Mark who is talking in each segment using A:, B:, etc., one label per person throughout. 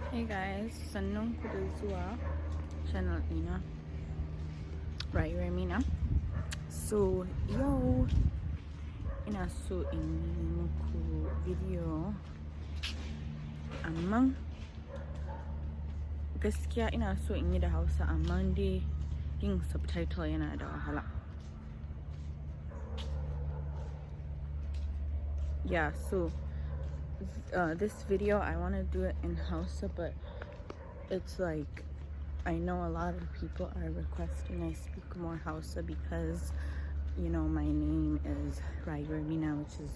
A: Hey guys, sannun ku da zuwa channel ɗina rayuwar Mina. So yau ina so in yi muku video, amma gaskiya ina so in yi da Hausa, amma dai yin subtitle yana da wahala. Yeah, so this video I want to do it in Hausa, but it's like I know a lot of people are requesting I speak more Hausa because, you know, my name is Rayuwar Mina, which is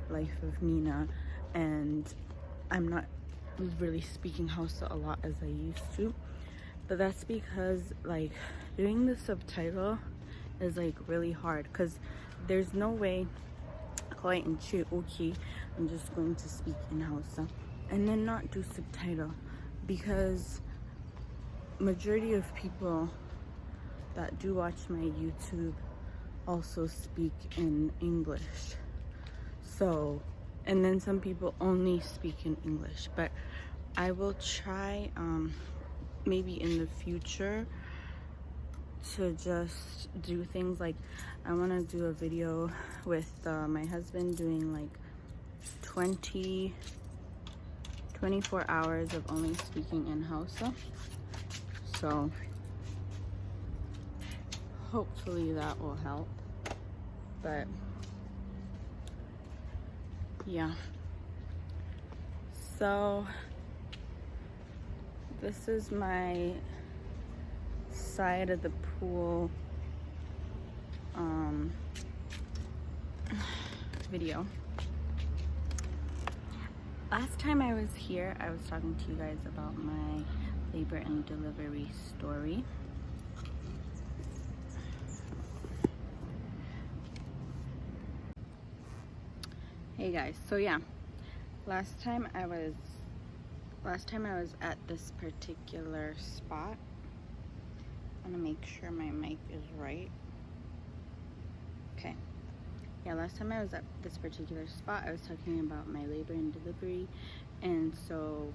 A: Life of Mina, and I'm not really speaking Hausa a lot as I used to. But that's because like doing the subtitle is like really hard, because there's no way quite in okay, I'm just going to speak in Hausa and then not do subtitle, because majority of people that do watch my YouTube also speak in English. So, and then some people only speak in English, but I will try maybe in the future to just do things like, I want to do a video with my husband doing like 24 hours of only speaking in Hausa. So hopefully that will help. But yeah, so this is my side of the pool video. Last time I was here, I was talking to you guys about my labor and delivery story. Hey guys, so yeah, last time I was at this particular spot. I'm gonna make sure my mic is right. Okay. Yeah, last time I was at this particular spot, I was talking about my labor and delivery, and so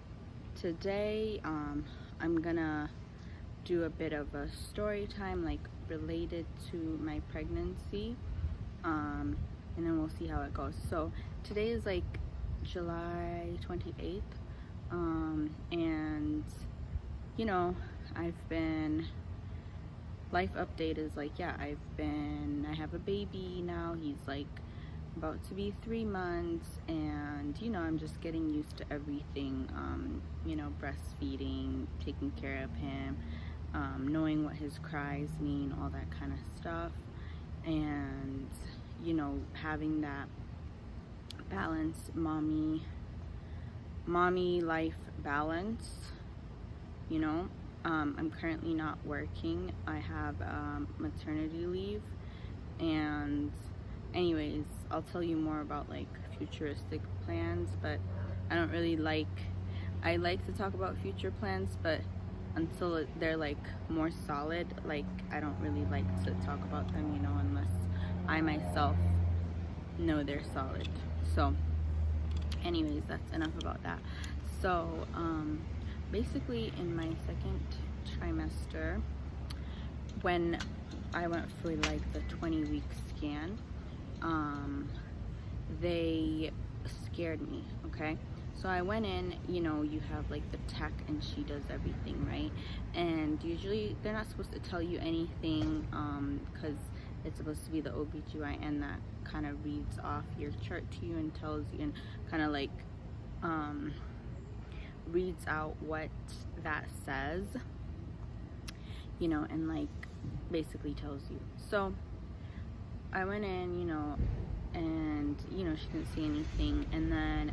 A: today I'm gonna do a bit of a story time, like related to my pregnancy, and then we'll see how it goes. So today is like July 28th, and you know, life update is like, yeah, I have a baby now. He's like about to be 3 months, and you know, I'm just getting used to everything, you know, breastfeeding, taking care of him, knowing what his cries mean, all that kind of stuff, and you know, having that balance, mommy life balance, you know. I'm currently not working. I have maternity leave, and anyways, I'll tell you more about like futuristic plans, but I don't really I like to talk about future plans, but until they're like more solid, like I don't really like to talk about them, you know, unless I myself know they're solid. So anyways, that's enough about that. So basically in my second trimester, when I went for like the 20-week scan, they scared me. Okay, so I went in, you know, you have like the tech and she does everything, right? And usually they're not supposed to tell you anything, because it's supposed to be the OBGYN that kind of reads off your chart to you and tells you, and kind of like reads out what that says, you know, and like basically tells you. So I went in, you know, and you know, she didn't see anything, and then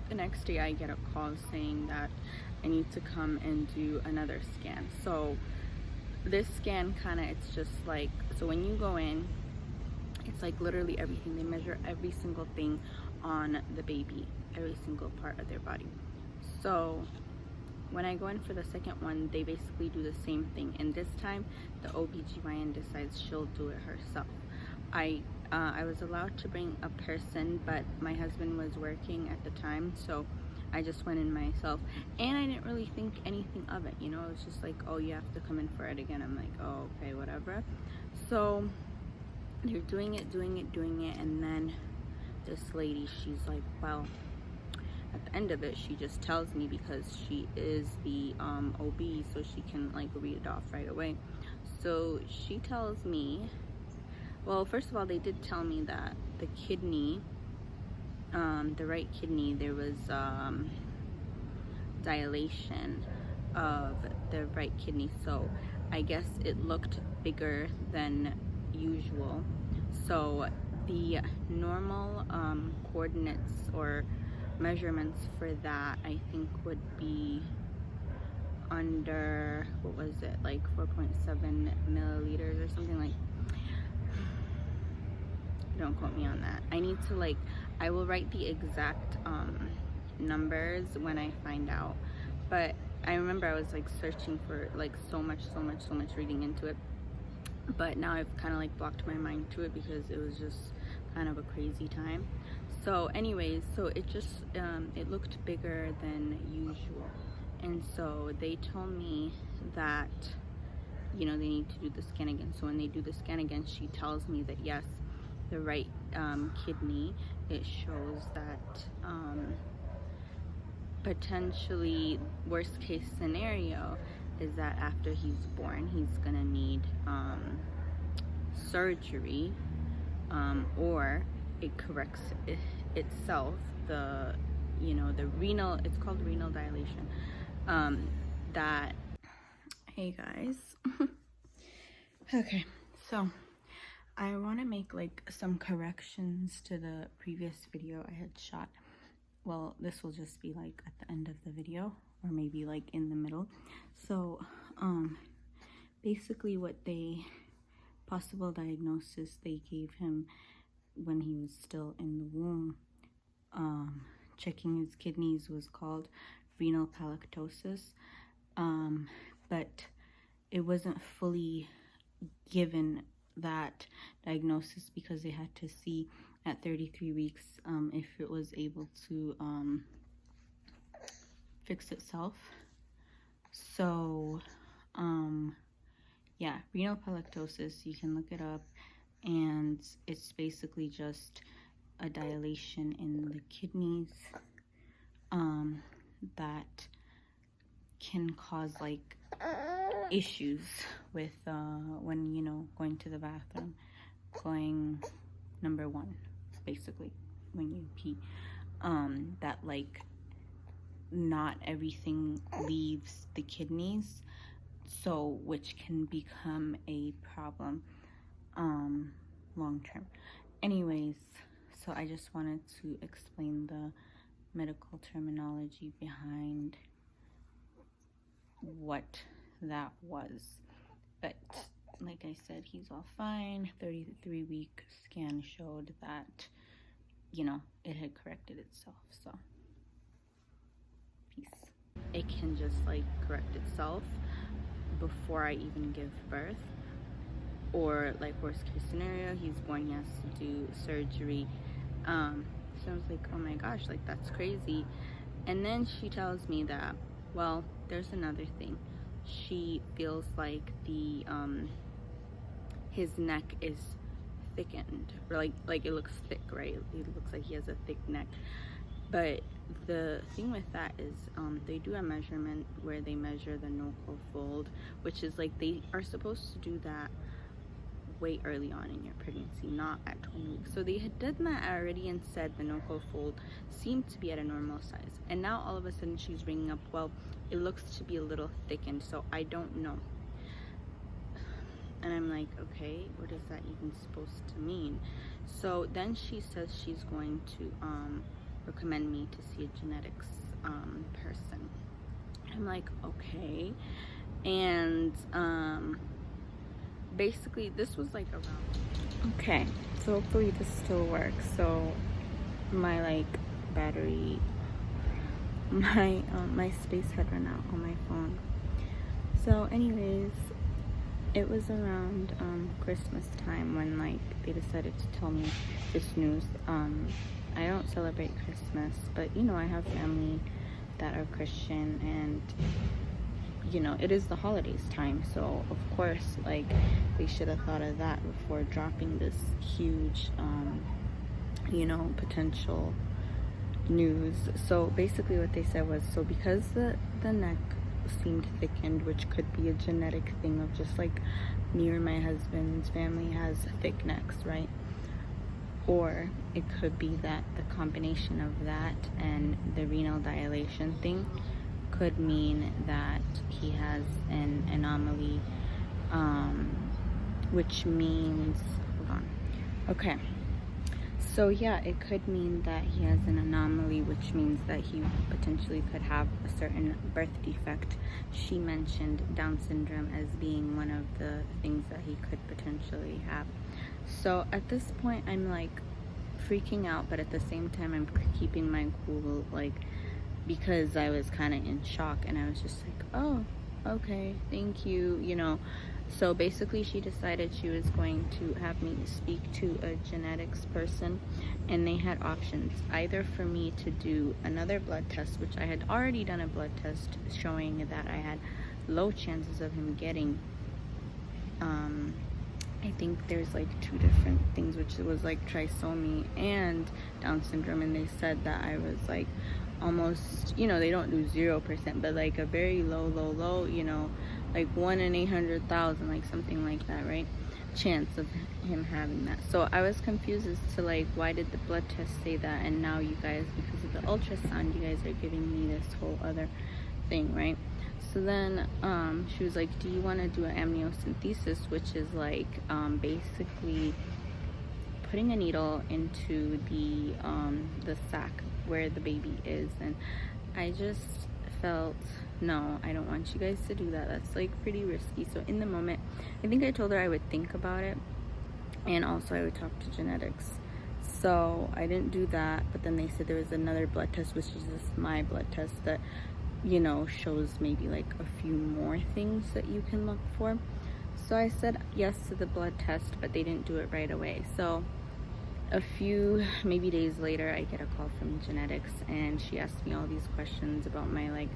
A: the next day I get a call saying that I need to come and do another scan. So this scan kind of, it's just like, so when you go in, it's like literally everything. They measure every single thing on the baby, every single part of their body. So when I go in for the second one, they basically do the same thing, and this time the OBGYN decides she'll do it herself. I was allowed to bring a person, but my husband was working at the time, so I just went in myself, and I didn't really think anything of it, you know. It was just like, oh, you have to come in for it again. I'm like, oh, okay, whatever. So they're doing it, and then this lady, she's like, well, at the end of it, she just tells me, because she is the OB, so she can like read it off right away. So she tells me, well, first of all, they did tell me that the kidney, the right kidney, there was dilation of the right kidney, so I guess it looked bigger than usual. So the normal coordinates or measurements for that, I think, would be under, what was it, like 4.7 milliliters or something. Like, don't quote me on that. I need to, like, I will write the exact numbers when I find out. But I remember I was like searching for like so much reading into it, but now I've kind of like blocked my mind to it because it was just kind of a crazy time. So anyways, so it just it looked bigger than usual, and so they told me that, you know, they need to do the scan again. So when they do the scan again, she tells me that yes, the right kidney, it shows that potentially worst case scenario is that after he's born, he's gonna need surgery, or it corrects itself, the, you know, the renal, it's called renal dilation, that, hey guys. Okay, so I want to make like some corrections to the previous video I had shot. Well, this will just be like at the end of the video, or maybe like in the middle. So basically what they, possible diagnosis they gave him when he was still in the womb, checking his kidneys, was called renal pelactosis, but it wasn't fully given that diagnosis because they had to see at 33 weeks if it was able to fix itself. So yeah, renal pelactosis, you can look it up, and it's basically just a dilation in the kidneys that can cause like issues with when, you know, going to the bathroom, going number one, basically when you pee, that like not everything leaves the kidneys, so which can become a problem long term. Anyways, so I just wanted to explain the medical terminology behind what that was. But like I said, he's all fine. 33-week scan showed that, you know, it had corrected itself. So peace. It can just like correct itself before I even give birth, or like worst case scenario, he's born, he has to do surgery. So I was like, oh my gosh, like that's crazy. And then she tells me that, well, there's another thing. She feels like the his neck is thickened, or like it looks thick, right? It looks like he has a thick neck. But the thing with that is they do a measurement where they measure the nocal fold, which is like, they are supposed to do that way early on in your pregnancy, not at 20 weeks. So they had done that already and said the nocal fold seemed to be at a normal size, and now all of a sudden she's bringing up, well, it looks to be a little thickened, so I don't know. And I'm like, okay, what is that even supposed to mean? So then she says she's going to recommend me to see a genetics person. I'm like, okay. And basically this was like around, okay, so hopefully this still works. So my like battery, my space had run out on my phone. So anyways, it was around Christmas time when like they decided to tell me this news. I don't celebrate Christmas, but you know, I have family that are Christian, and you know, it is the holidays time, so of course, like, they should have thought of that before dropping this huge you know, potential news. So basically what they said was, so because the neck seemed thickened, which could be a genetic thing of just like me or my husband's family has thick necks, right? Or it could be that the combination of that and the renal dilation thing could mean that he has an anomaly, which means, hold on, okay, so yeah, it could mean that he has an anomaly, which means that he potentially could have a certain birth defect. She mentioned Down syndrome as being one of the things that he could potentially have. So at this point, I'm like freaking out, but at the same time, I'm keeping my cool, like, because I was kind of in shock, and I was just like, oh, okay, thank you, you know. So basically she decided she was going to have me speak to a genetics person, and they had options, either for me to do another blood test, which I had already done a blood test showing that I had low chances of him getting, I think there's like 2 different things, which was like trisomy and Down syndrome, and they said that I was like almost, you know, they don't do 0%, but like a very low, you know, like 1 in 800,000, like something like that, right? Chance of him having that. So I was confused as to like, why did the blood test say that, and now you guys, because of the ultrasound, you guys are giving me this whole other thing, right? So then she was like, do you want to do an amniocentesis, which is like basically putting a needle into the sac where the baby is. And I just felt, no, I don't want you guys to do that. That's like pretty risky. So in the moment, I think I told her I would think about it, and also I would talk to genetics. So I didn't do that, but then they said there was another blood test, which is just my blood test, that, you know, shows maybe like a few more things that you can look for. So I said yes to the blood test, but they didn't do it right away. So a few maybe days later, I get a call from genetics, and she asked me all these questions about my like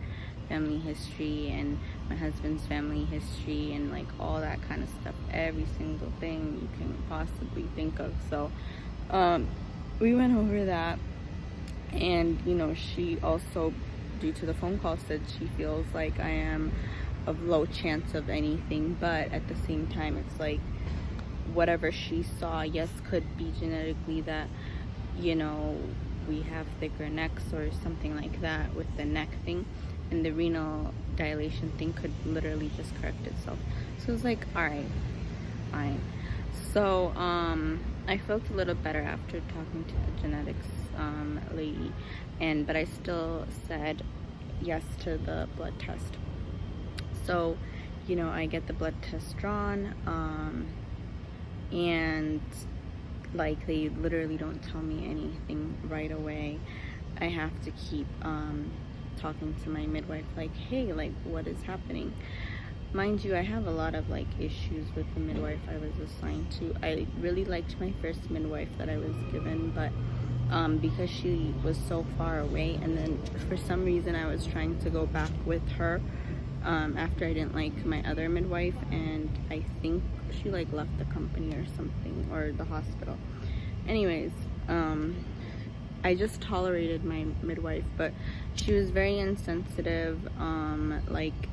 A: family history and my husband's family history and like all that kind of stuff, every single thing you can possibly think of. So we went over that, and you know, she also, due to the phone call, said she feels like I am of low chance of anything, but at the same time, it's like whatever she saw, yes, could be genetically that, you know, we have thicker necks or something like that with the neck thing, and the renal dilation thing could literally just correct itself. So it's like, all right, fine. So I felt a little better after talking to the genetics lady, but I still said yes to the blood test. So, you know, I get the blood test drawn, and like they literally don't tell me anything right away. I have to keep talking to my midwife, like, hey, like, what is happening? Mind you, I have a lot of like issues with the midwife I was assigned to. I really liked my first midwife that I was given, but because she was so far away, and then for some reason I was trying to go back with her after I didn't like my other midwife, and I think she like left the company or something, or the hospital. Anyways, I just tolerated my midwife, but she was very insensitive, like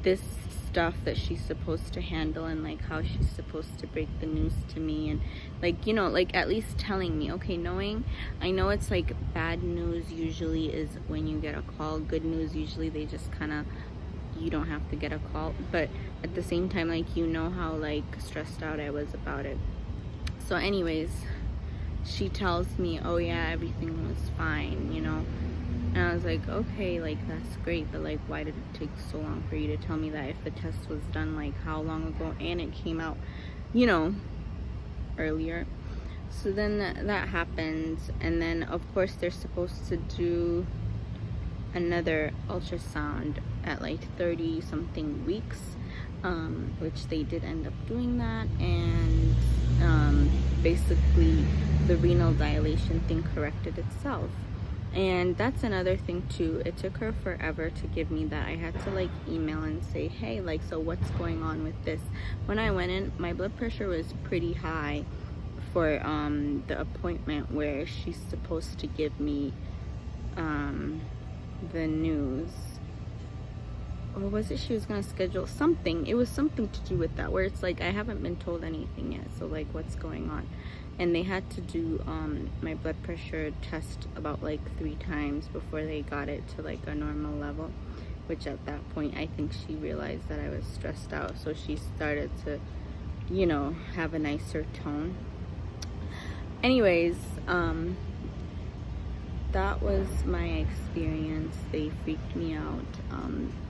A: this stuff that she's supposed to handle, and like how she's supposed to break the news to me, and like, you know, like at least telling me, okay, knowing, I know it's like bad news usually is when you get a call, good news usually they just kind of, you don't have to get a call, but at the same time, like, you know how like stressed out I was about it. So anyways, she tells me, oh yeah, everything was fine, you know. And I was like, okay, like that's great, but like why did it take so long for you to tell me that if the test was done like how long ago, and it came out, you know, earlier? So then that happens, and then of course they're supposed to do another ultrasound at like 30 something weeks, which they did end up doing that, and basically the renal dilation thing corrected itself. And that's another thing too. It took her forever to give me that. I had to like email and say, hey, like, so what's going on with this? When I went in, my blood pressure was pretty high for the appointment where she's supposed to give me the news. Or was it she was gonna schedule something? It was something to do with that, where it's like I haven't been told anything yet, so like what's going on? And they had to do my blood pressure test about like 3 times before they got it to like a normal level, which at that point I think she realized that I was stressed out, so she started to, you know, have a nicer tone. Anyways, that was my experience. They freaked me out,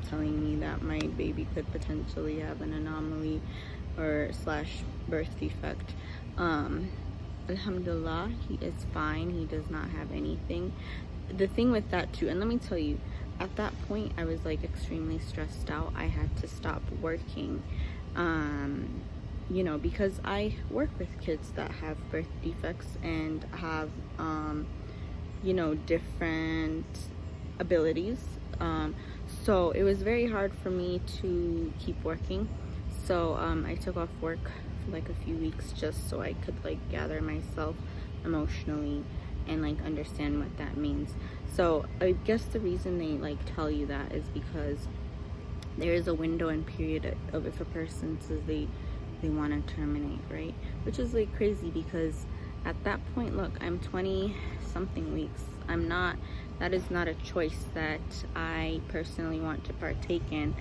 A: telling me that my baby could potentially have an anomaly or / birth defect. Alhamdulillah, he is fine. He does not have anything. The thing with that too, and let me tell you, at that point I was like extremely stressed out. I had to stop working, you know, because I work with kids that have birth defects and have you know, different abilities, so it was very hard for me to keep working. So I took off work for like a few weeks just so I could like gather myself emotionally and like understand what that means. So I guess the reason they like tell you that is because there is a window and period of if a person says they want to terminate, right? Which is like crazy, because at that point, look, I'm 20 something weeks. I'm not, that is not a choice that I personally want to partake in,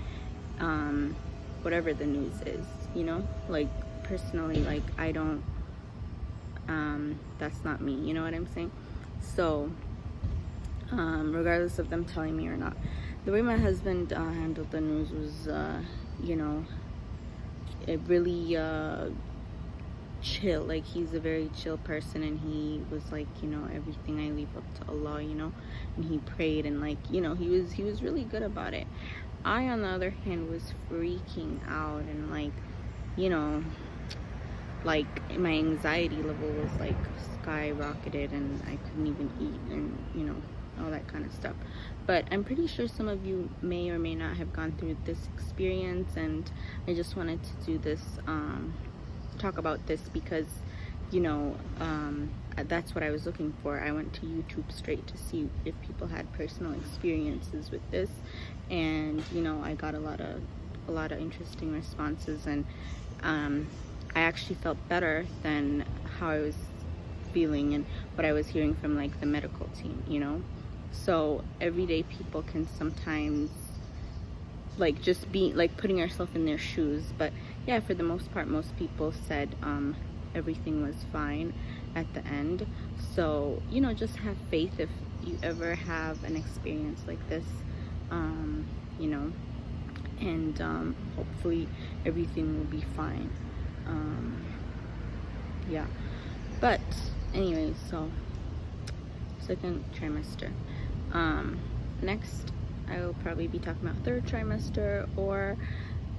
A: whatever the news is, you know, like personally, like I don't, that's not me, you know what I'm saying? So regardless of them telling me or not, the way my husband handled the news was you know, it really chill. Like, he's a very chill person, and he was like, you know, everything I leave up to Allah, you know, and he prayed, and like, you know, he was really good about it. I, on the other hand, was freaking out, and like, you know, like my anxiety level was like skyrocketed, and I couldn't even eat, and you know, all that kind of stuff. But I'm pretty sure some of you may or may not have gone through this experience, and I just wanted to do this, talk about this, because you know, that's what I was looking for. I went to YouTube straight to see if people had personal experiences with this, and you know, I got a lot of interesting responses, and I actually felt better than how I was feeling and what I was hearing from like the medical team, you know. So everyday people can sometimes like just be like putting yourself in their shoes, but yeah, for the most part, most people said everything was fine at the end. So, you know, just have faith if you ever have an experience like this, you know, and hopefully everything will be fine. Yeah, but anyways, so second trimester. Next I will probably be talking about third trimester, or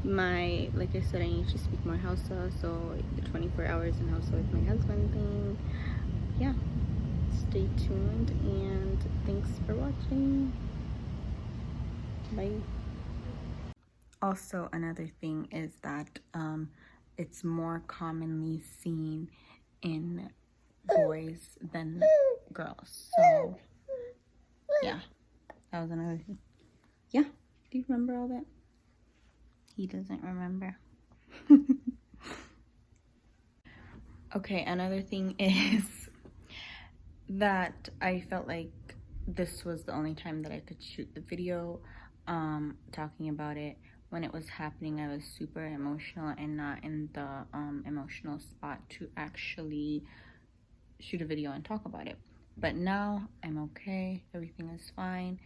A: my, like I said, I need to speak more Hausa, so the 24 hours in Hausa with my husband thing. Yeah, stay tuned, and thanks for watching. Bye. Also, another thing is that it's more commonly seen in boys than girls. So yeah, that was another thing. Yeah, do you remember all that? He doesn't remember. Okay, another thing is that I felt like this was the only time that I could shoot the video talking about it. When it was happening, I was super emotional and not in the emotional spot to actually shoot a video and talk about it. But now I'm okay, everything is fine,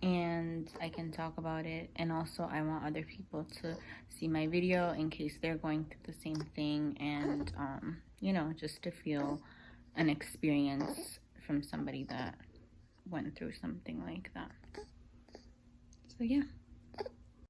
A: and I can talk about it. And also, I want other people to see my video in case they're going through the same thing, and you know, just to feel an experience from somebody that went through something like that. So yeah.